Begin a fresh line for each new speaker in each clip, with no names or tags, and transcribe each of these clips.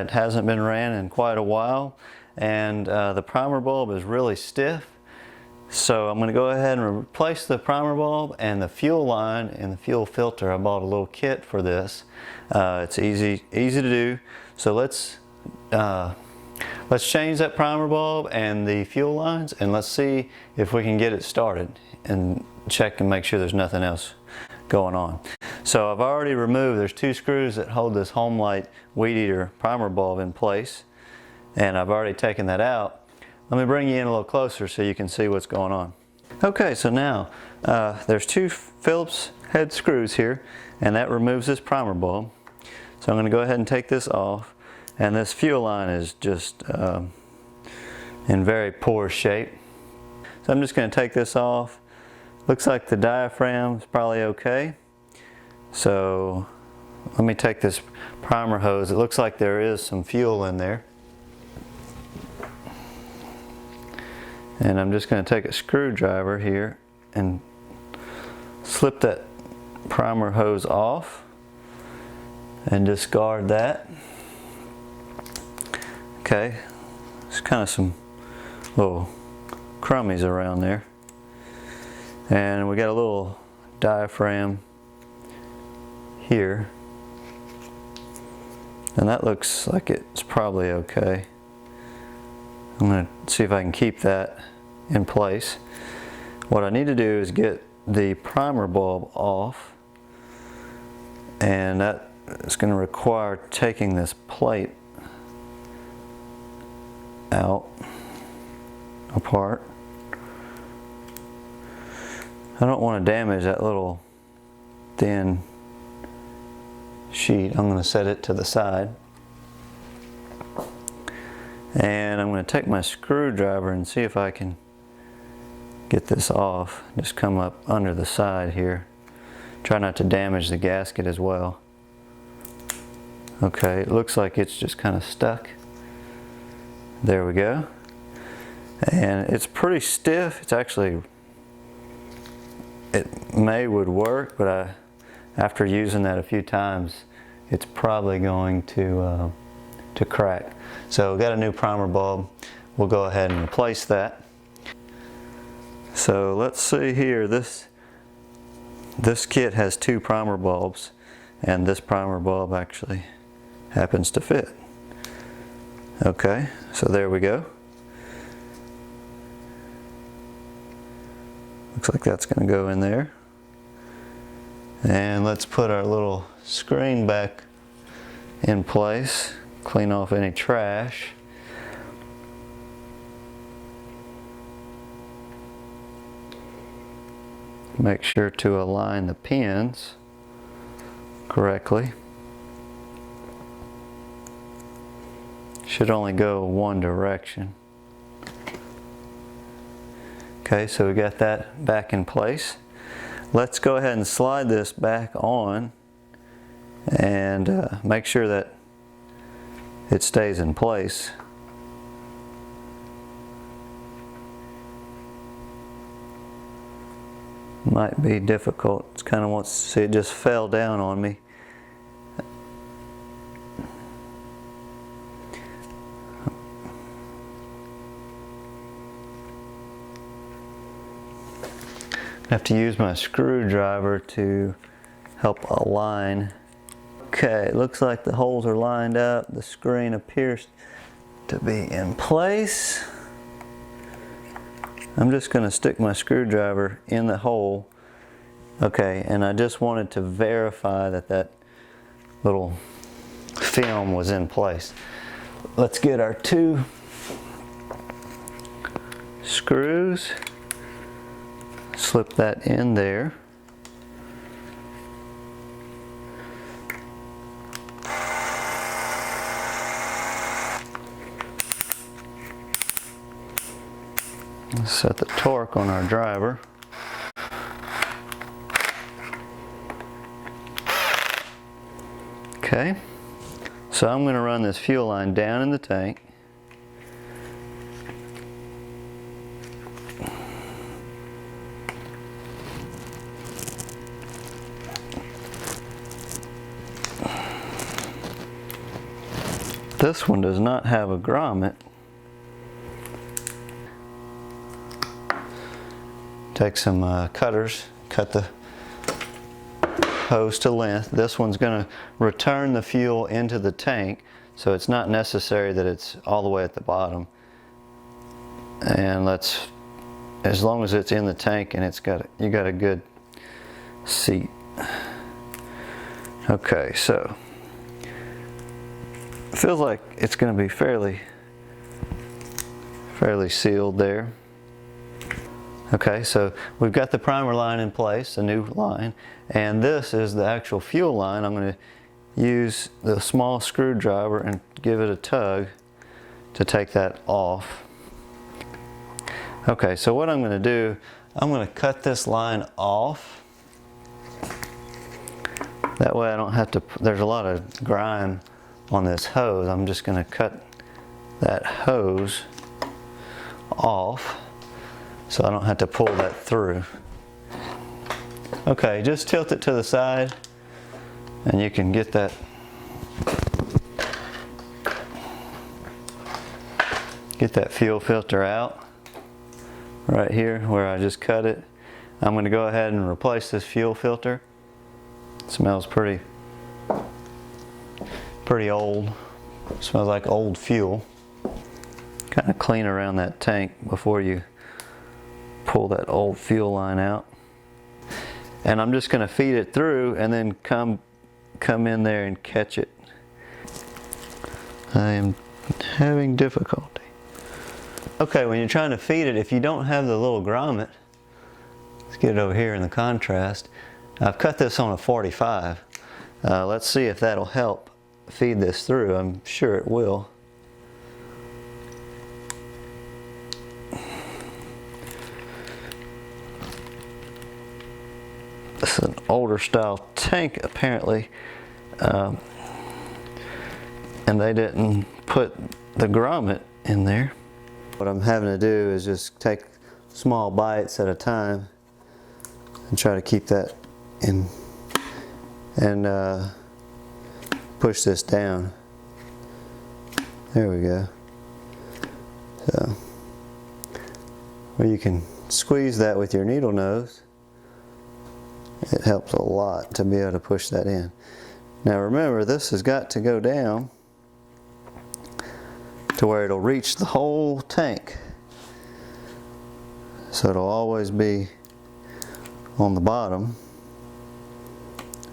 It hasn't been ran in quite a while, and the primer bulb is really stiff. So I'm going to go ahead and replace the primer bulb and the fuel line and the fuel filter. I bought a little kit for this. It's easy to do. So let's change that primer bulb and the fuel lines, and let's see if we can get it started and check and make sure there's nothing else going on. So I've already removed, there's 2 screws that hold this Homelite weed eater primer bulb in place, and I've already taken that out. Let me bring you in a little closer so you can see what's going on. Okay, so now there's 2 Phillips head screws here, and that removes this primer bulb. So I'm going to go ahead and take this off, and this fuel line is just in very poor shape. So I'm just going to take this off. Looks like the diaphragm is probably okay. So let me take this primer hose. It looks like there is some fuel in there. And I'm just going to take a screwdriver here and slip that primer hose off and discard that. Okay, there's kind of some little crummies around there. And we got a little diaphragm here. And that looks like it's probably okay. I'm going to see if I can keep that in place. What I need to do is get the primer bulb off, and that is going to require taking this plate apart. I don't want to damage that little thin sheet. I'm going to set it to the side. And I'm going to take my screwdriver and see if I can get this off. Just come up under the side here. Try not to damage the gasket as well. Okay, it looks like it's just kind of stuck. There we go. And it's pretty stiff. It's actually, it would work, but after using that a few times, it's probably going to crack. So we've got a new primer bulb. We'll go ahead and replace that. So let's see here. This kit has 2 primer bulbs, and this primer bulb actually happens to fit. Okay, so there we go. Looks like that's going to go in there. And let's put our little screen back in place. Clean off any trash. Make sure to align the pins correctly. Should only go one direction. Okay, so we got that back in place. Let's go ahead and slide this back on and make sure that it stays in place. Might be difficult. It's kind of wants to see it just fell down on me. I have to use my screwdriver to help align. Okay, it looks like the holes are lined up. The screen appears to be in place. I'm just going to stick my screwdriver in the hole. Okay, and I just wanted to verify that that little film was in place. Let's get our 2 screws. Slip that in there. Let's set the torque on our driver. Okay, so I'm going to run this fuel line down in the tank. This one does not have a grommet. Take some cutters, cut the hose to length. This one's going to return the fuel into the tank, so it's not necessary that it's all the way at the bottom. And as long as it's in the tank and you got a good seat. Okay, so it feels like it's going to be fairly sealed there. Okay, so we've got the primer line in place, a new line, and this is the actual fuel line. I'm going to use the small screwdriver and give it a tug to take that off. Okay, so what I'm going to do, I'm going to cut this line off. That way I don't have to, there's a lot of grime on this hose. I'm just going to cut that hose off so I don't have to pull that through. Okay, just tilt it to the side and you can get that fuel filter out right here where I just cut it. I'm going to go ahead and replace this fuel filter. It smells pretty old. It smells like old fuel. Kind of clean around that tank before you pull that old fuel line out. And I'm just going to feed it through and then come in there and catch it. I am having difficulty. Okay, when you're trying to feed it, if you don't have the little grommet, let's get it over here in the contrast. I've cut this on a 45. Let's see if that'll help feed this through. I'm sure it will. This is an older style tank apparently, and they didn't put the grommet in there. What I'm having to do is just take small bites at a time and try to keep that in and push this down. There we go. So, well, you can squeeze that with your needle nose. It helps a lot to be able to push that in. Now remember, this has got to go down to where it'll reach the whole tank. So it'll always be on the bottom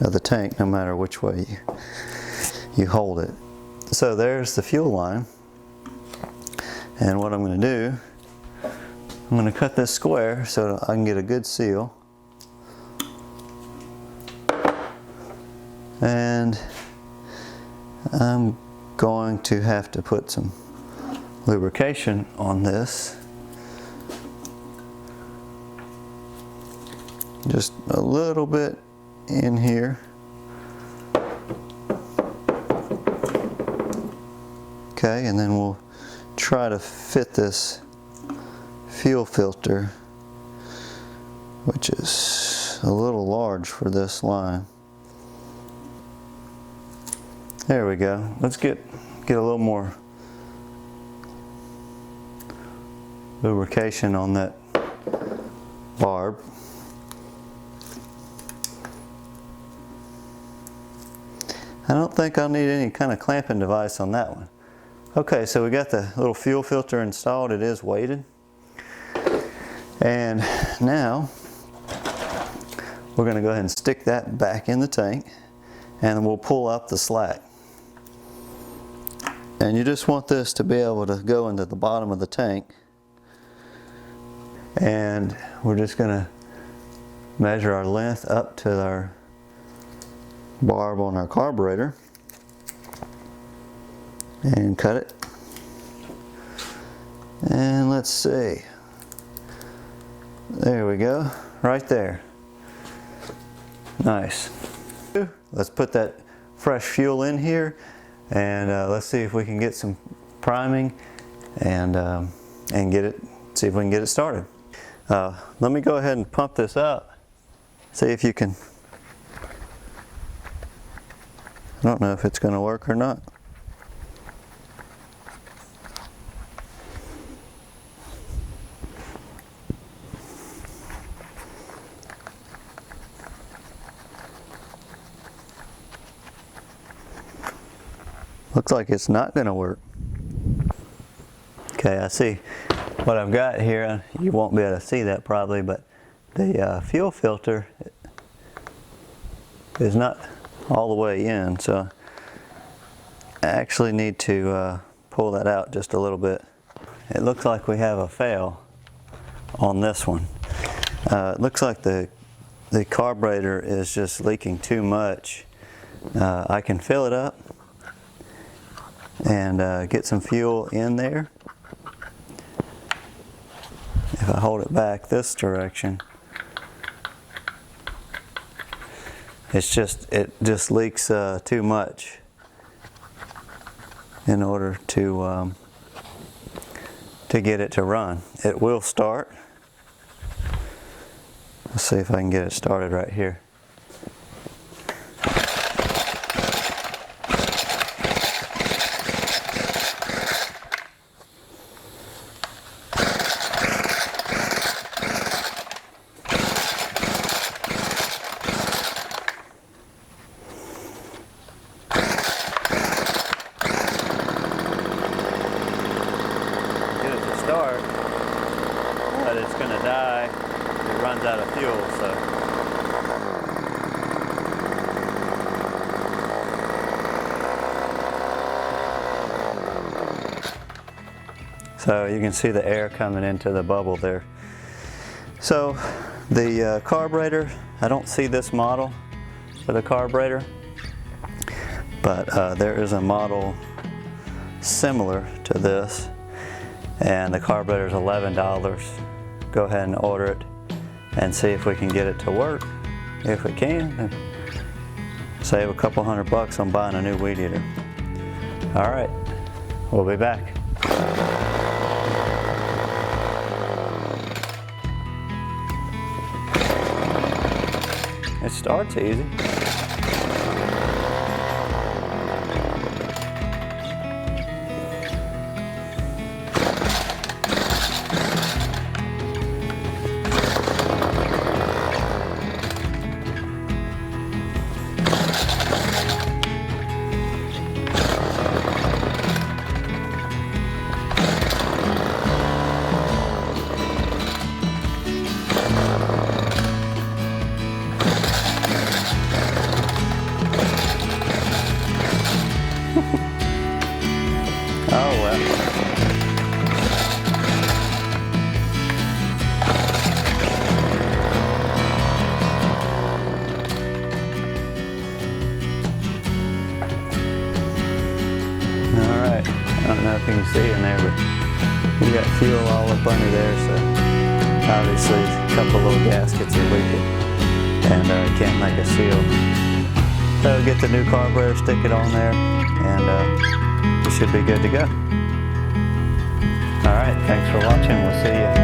of the tank no matter which way you hold it. So there's the fuel line. And what I'm going to do, I'm going to cut this square so I can get a good seal. And I'm going to have to put some lubrication on this. Just a little bit in here. Okay, and then we'll try to fit this fuel filter, which is a little large for this line. There we go. Let's get a little more lubrication on that barb. I don't think I'll need any kind of clamping device on that one. Okay, so we got the little fuel filter installed. It is weighted. And now we're going to go ahead and stick that back in the tank and we'll pull up the slack. And you just want this to be able to go into the bottom of the tank. And we're just going to measure our length up to our barb on our carburetor and cut it. And let's see. There we go, right there. Nice. Let's put that fresh fuel in here and let's see if we can get some priming and see if we can get it started. Let me go ahead and pump this up. See if you can. I don't know if it's going to work or not. Looks like it's not going to work. Okay, I see what I've got here. You won't be able to see that probably, but the fuel filter is not all the way in, so I actually need to pull that out just a little bit. It looks like we have a fail on this one. It looks like the carburetor is just leaking too much. I can fill it up and get some fuel in there. If I hold it back this direction, it just leaks too much in order to get it to run. It will start. Let's see if I can get it started right here. Start, but it's going to die. It runs out of fuel, so you can see the air coming into the bubble there. So the carburetor, I don't see this model for the carburetor, but there is a model similar to this. And the carburetor is $11. Go ahead and order it and see if we can get it to work. If we can, then save a couple $100 on buying a new weed eater. All right, we'll be back. It starts easy. Oh well. Alright, I don't know if you can see in there, but we got fuel all up under there, so obviously a couple little gaskets are leaking and can't make a seal. So get the new carburetor, stick it on there, and we should be good to go. Alright, thanks for watching. We'll see you